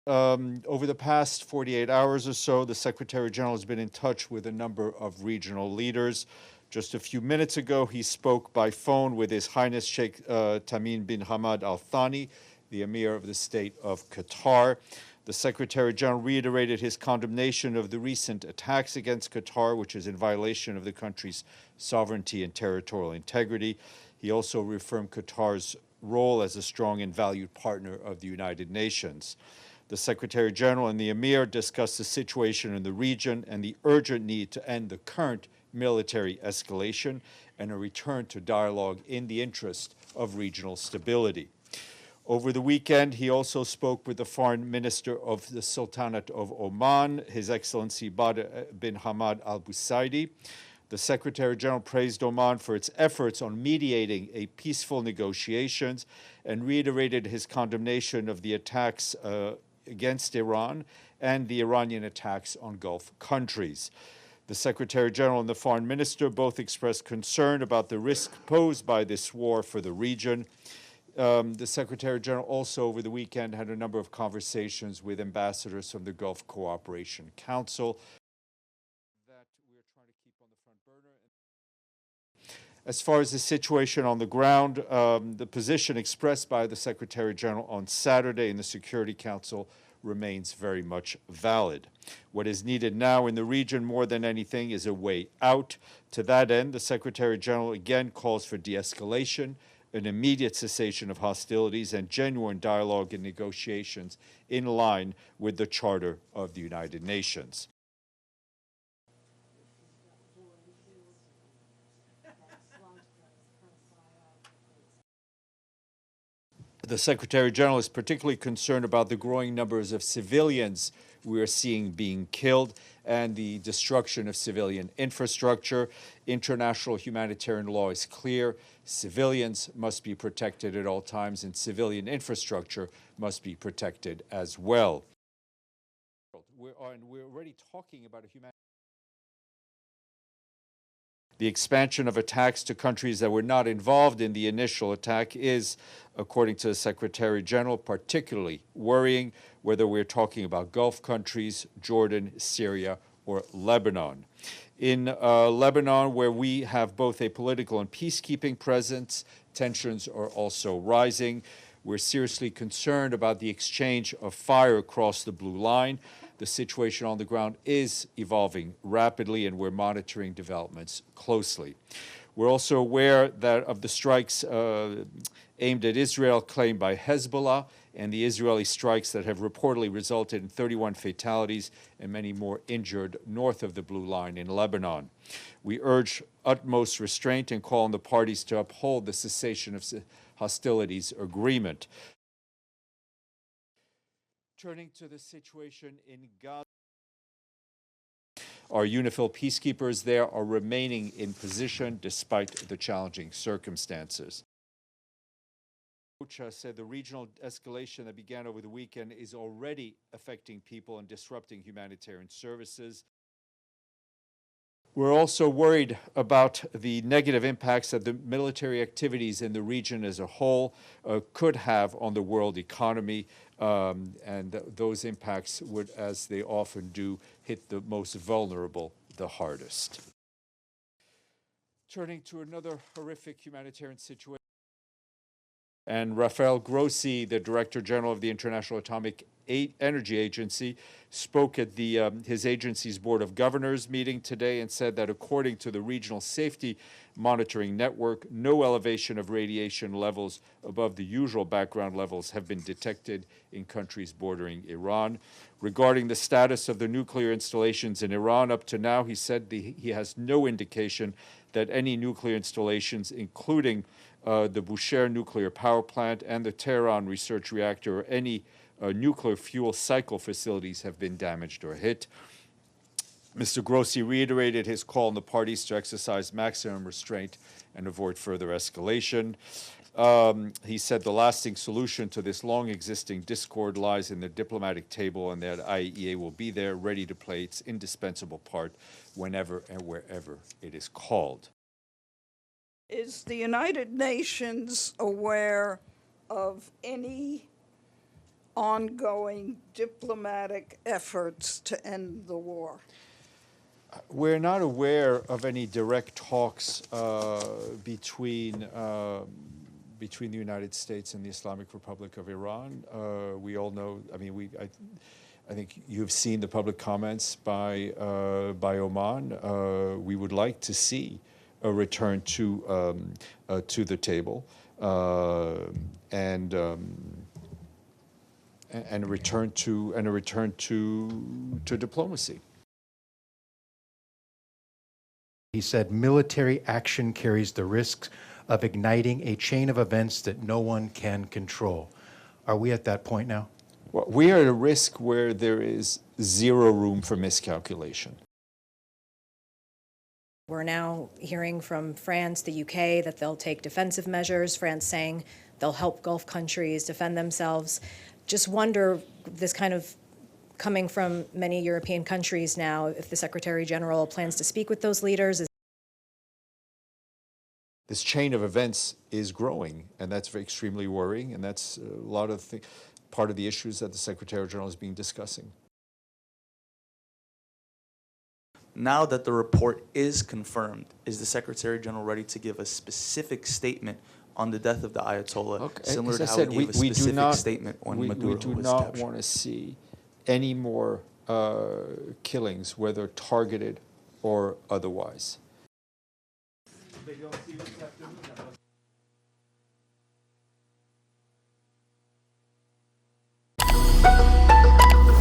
Over the past 48 hours or so, the Secretary General has been in touch with a number of regional leaders. Just a few minutes ago, he spoke by phone with His Highness Sheikh Tamim bin Hamad Al Thani, the Emir of the State of Qatar. The Secretary General reiterated his condemnation of the recent attacks against Qatar, which is in violation of the country's sovereignty and territorial integrity. He also reaffirmed Qatar's role as a strong and valued partner of the United Nations. The Secretary General and the Emir discussed the situation in the region and the urgent need to end the current military escalation and a return to dialogue in the interest of regional stability. Over the weekend, he also spoke with the Foreign Minister of the Sultanate of Oman, His Excellency Badr bin Hamad Al Busaidi. The Secretary General praised Oman for its efforts on mediating a peaceful negotiations and reiterated his condemnation of the attacks against Iran and the Iranian attacks on Gulf countries. The Secretary General and the Foreign Minister both expressed concern about the risk posed by this war for the region. The Secretary General also over the weekend had a number of conversations with ambassadors from the Gulf Cooperation Council that we are trying to keep on the front burner. As far as the situation on the ground, the position expressed by the Secretary General on Saturday in the Security Council remains very much valid. What is needed now in the region more than anything is a way out. To that end, the Secretary General again calls for de-escalation, an immediate cessation of hostilities, and genuine dialogue and negotiations in line with the Charter of the United Nations. The Secretary General is particularly concerned about the growing numbers of civilians we are seeing being killed and the destruction of civilian infrastructure. International humanitarian law is clear. Civilians must be protected at all times, and civilian infrastructure must be protected as well. We're already talking about a humanitarian. The expansion of attacks to countries that were not involved in the initial attack is, according to the Secretary General, particularly worrying, whether we're talking about Gulf countries, Jordan, Syria, or Lebanon. In Lebanon, where we have both a political and peacekeeping presence, tensions are also rising. We're seriously concerned about the exchange of fire across the Blue Line. The situation on the ground is evolving rapidly, and we're monitoring developments closely. We're also aware that of the strikes aimed at Israel claimed by Hezbollah and the Israeli strikes that have reportedly resulted in 31 fatalities and many more injured north of the Blue Line in Lebanon. We urge utmost restraint and call on the parties to uphold the cessation of hostilities agreement. Turning to the situation in Gaza, our UNIFIL peacekeepers there are remaining in position despite the challenging circumstances. OCHA said the regional escalation that began over the weekend is already affecting people and disrupting humanitarian services. We're also worried about the negative impacts that the military activities in the region as a whole could have on the world economy, and those impacts would, as they often do, hit the most vulnerable the hardest. Turning to another horrific humanitarian situation, and Rafael Grossi, the Director General of the International Atomic Energy Agency, spoke at his agency's Board of Governors meeting today and said that according to the Regional Safety Monitoring Network, no elevation of radiation levels above the usual background levels have been detected in countries bordering Iran. Regarding the status of the nuclear installations in Iran, up to now, he said he has no indication that any nuclear installations, including the Bushehr nuclear power plant and the Tehran research reactor, or any nuclear fuel cycle facilities have been damaged or hit. Mr. Grossi reiterated his call on the parties to exercise maximum restraint and avoid further escalation. He said the lasting solution to this long-existing discord lies in the diplomatic table, and that IAEA will be there ready to play its indispensable part whenever and wherever it is called. Is the United Nations aware of any ongoing diplomatic efforts to end the war? We're not aware of any direct talks between the United States and the Islamic Republic of Iran. We all know, I mean, I think you've seen the public comments by Oman. We would like to see a return to the table and a return to diplomacy. He said military action carries the risks of igniting a chain of events that no one can control. Are we at that point now? Well, we are at a risk where there is zero room for miscalculation. We're now hearing from France, the UK, that they'll take defensive measures. France saying they'll help Gulf countries defend themselves. Just wonder, this kind of coming from many European countries now, if the Secretary General plans to speak with those leaders. This chain of events is growing, and that's extremely worrying, and that's a lot of part of the issues that the Secretary General has been discussing. Now that the report is confirmed, is the Secretary General ready to give a specific statement on the death of the Ayatollah, similar As I to how said, he gave a specific not, statement when we Maduro do was not captured? want to see any more killings, whether targeted or otherwise.